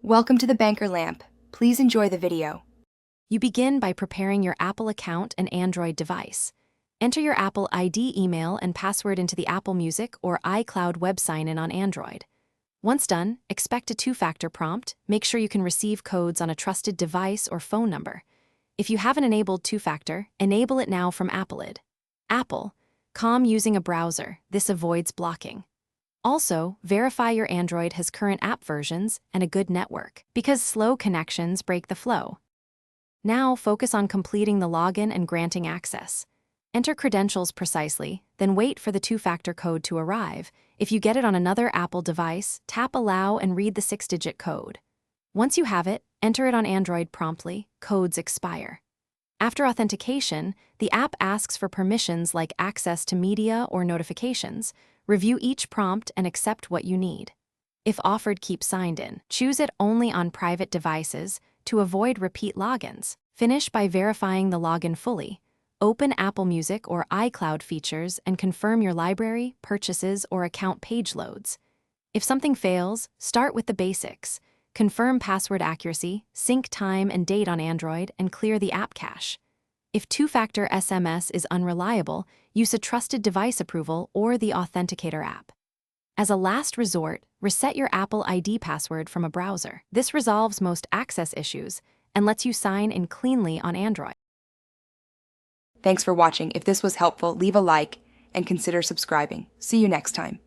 Welcome to the Banker Lamp. Please enjoy the video. You begin by preparing your Apple account and Android device. Enter your Apple ID email and password into the Apple Music or iCloud web sign-in on Android. Once done, expect a two-factor prompt. Make sure you can receive codes on a trusted device or phone number. If you haven't enabled two-factor, enable it now from Appleid. Apple. COM using a browser. This avoids blocking. Also, verify your Android has current app versions and a good network, because slow connections break the flow. Now focus on completing the login and granting access. Enter credentials precisely, then wait for the two-factor code to arrive. If you get it on another Apple device, tap Allow and read the 6-digit code. Once you have it, enter it on Android promptly. Codes expire. After authentication, the app asks for permissions like access to media or notifications. Review each prompt and accept what you need. If offered, keep signed in. Choose it only on private devices to avoid repeat logins. Finish by verifying the login fully. Open Apple Music or iCloud features and confirm your library, purchases, or account page loads. If something fails, start with the basics. Confirm password accuracy, sync time and date on Android, and clear the app cache. If two-factor SMS is unreliable, use a trusted device approval or the Authenticator app. As a last resort, reset your Apple ID password from a browser. This resolves most access issues and lets you sign in cleanly on Android. Thanks for watching. If this was helpful, leave a like and consider subscribing. See you next time.